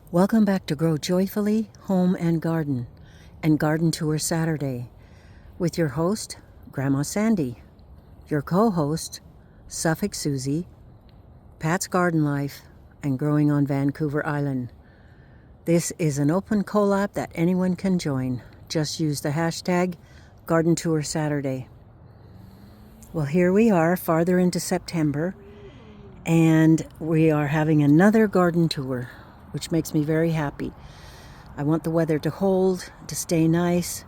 Welcome back to Grow Joyfully, Home and Garden Tour Saturday with your host, Grandma Sandy, your co-host, Suffolk Susie, Pat's Garden Life, and Growing on Vancouver Island. This is an open collab that anyone can join. Just use the hashtag Garden Tour Saturday. Well, here we are, farther into September, and we are having another garden tour, which makes me very happy. I want the weather to hold, to stay nice,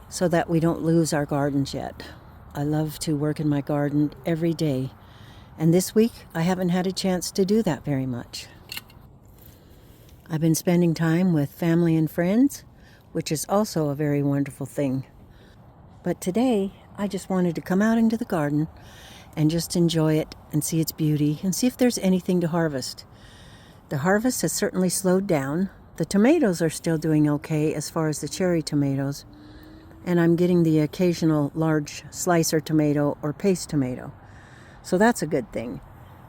so that we don't lose our gardens yet. I love to work in my garden every day, and this week I haven't had a chance to do that very much. I've been spending time with family and friends, which is also a very wonderful thing. But today, I just wanted to come out into the garden and just enjoy it and see its beauty and see if there's anything to harvest. The harvest has certainly slowed down. The tomatoes are still doing okay as far as the cherry tomatoes, and I'm getting the occasional large slicer tomato or paste tomato. So that's a good thing.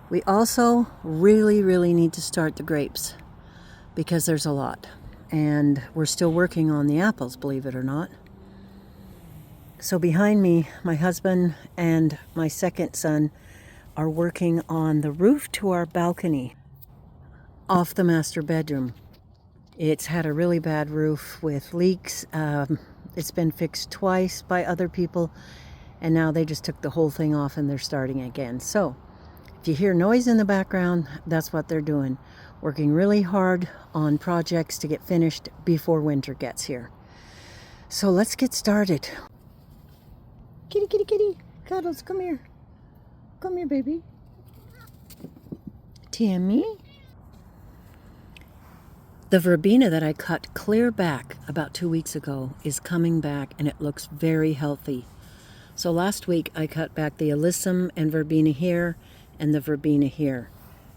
We also really need to start the grapes because there's a lot, and we're still working on the apples, believe it or not. So behind me, my husband and my second son are working on the roof to our balcony off the master bedroom. It's had a really bad roof with leaks. It's been fixed twice by other people, and now they just took the whole thing off and they're starting again. So if you hear noise in the background, that's what they're doing. Working really hard on projects to get finished before winter gets here. So let's get started. Kitty, Cuddles, come here. Come here, baby. Timmy. The verbena that I cut clear back about 2 weeks ago is coming back, and it looks very healthy. So last week I cut back the alyssum and verbena here and the verbena here.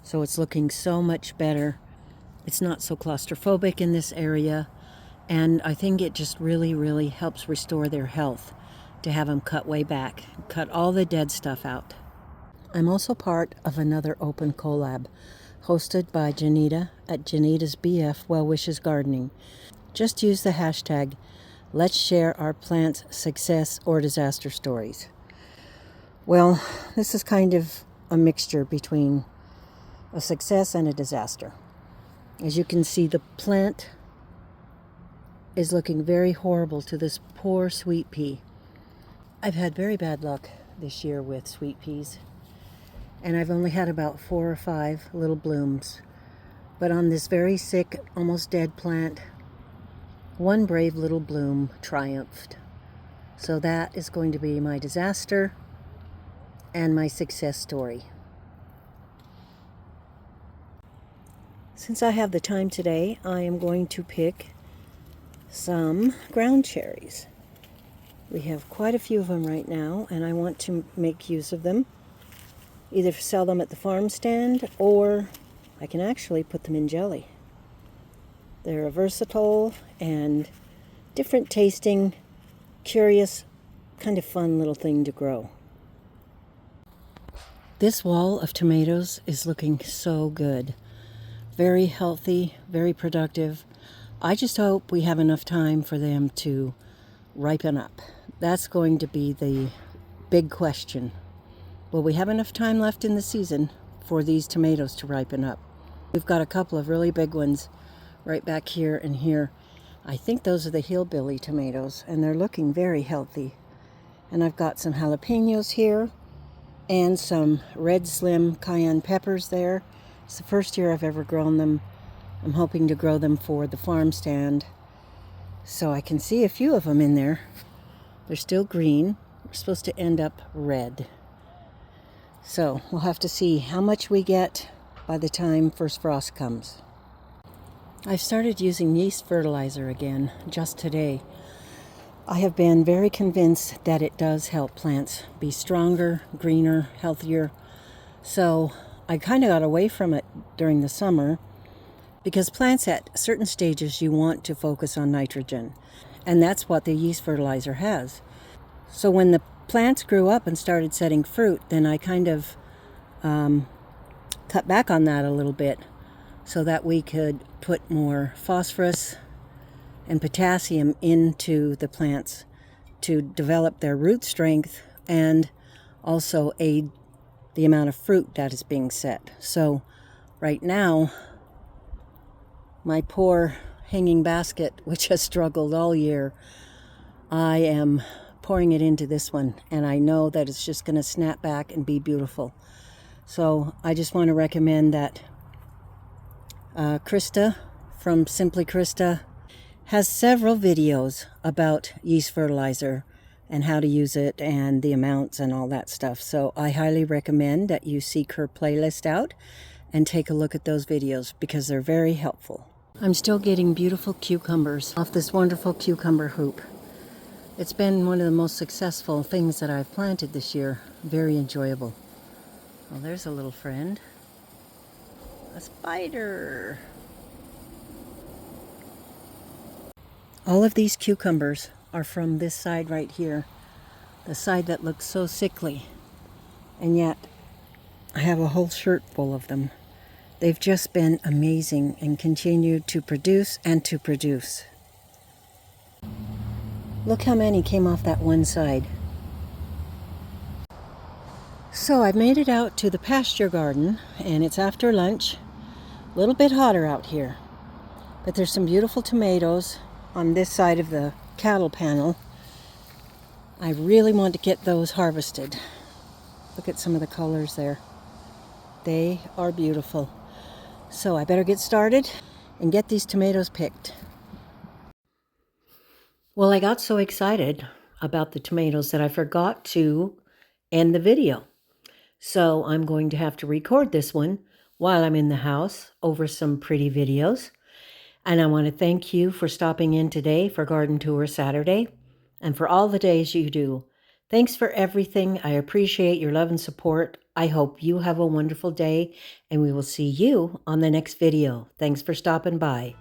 So it's looking so much better. It's not so claustrophobic in this area, and I think it just really helps restore their health to have them cut way back, cut all the dead stuff out. I'm also part of another open collab hosted by Janita at Janita's BF Well Wishes Gardening. Just use the hashtag Let's Share Our Plants Success or Disaster Stories. Well, this is kind of a mixture between a success and a disaster. As you can see, the plant is looking very horrible to this poor sweet pea. I've had very bad luck this year with sweet peas, and I've only had about 4 or 5 little blooms. But on this very sick, almost dead plant, one brave little bloom triumphed. So that is going to be my disaster and my success story. Since I have the time today, I am going to pick some ground cherries. We have quite a few of them right now, and I want to make use of them. Either sell them at the farm stand, or I can actually put them in jelly. They're a versatile and different tasting, curious, kind of fun little thing to grow. This wall of tomatoes is looking so good. Very healthy, very productive. I just hope we have enough time for them to ripen up. That's going to be the big question. Will we have enough time left in the season for these tomatoes to ripen up? We've got a couple of really big ones right back here and here. I think those are the hillbilly tomatoes, and they're looking very healthy. And I've got some jalapenos here and some red slim cayenne peppers there. It's the first year I've ever grown them. I'm hoping to grow them for the farm stand, so I can see a few of them in there. They're still green. We're supposed to end up red. So we'll have to see how much we get by the time first frost comes. I've started using yeast fertilizer again just today. I have been very convinced that it does help plants be stronger, greener, healthier. So I kind of got away from it during the summer because plants at certain stages you want to focus on nitrogen. And that's what the yeast fertilizer has. So when the plants grew up and started setting fruit, then I kind of cut back on that a little bit. so that we could put more phosphorus and potassium into the plants to develop their root strength and also aid the amount of fruit that is being set. So right now, my poor hanging basket, which has struggled all year, I am pouring it into this one, and I know that it's just going to snap back and be beautiful. So I just want to recommend that Krista from Simply Krista has several videos about yeast fertilizer and how to use it and the amounts and all that stuff. So I highly recommend that you seek her playlist out and take a look at those videos because they're very helpful. I'm still getting beautiful cucumbers off this wonderful cucumber hoop. It's been one of the most successful things that I've planted this year. Very enjoyable. Well, there's a little friend. A spider. All of these cucumbers are from this side right here. The side that looks so sickly. And yet, I have a whole shirt full of them. They've just been amazing and continue to produce and to produce. Look how many came off that one side. So I've made it out to the pasture garden, and it's after lunch. A little bit hotter out here. But there's some beautiful tomatoes on this side of the cattle panel. I really want to get those harvested. Look at some of the colors there. They are beautiful. So I better get started and get these tomatoes picked. Well, I got so excited about the tomatoes that I forgot to end the video. So I'm going to have to record this one while I'm in the house over some pretty videos. And I want to thank you for stopping in today for Garden Tour Saturday and for all the days you do. Thanks for everything. I appreciate your love and support. I hope you have a wonderful day, and we will see you on the next video. Thanks for stopping by.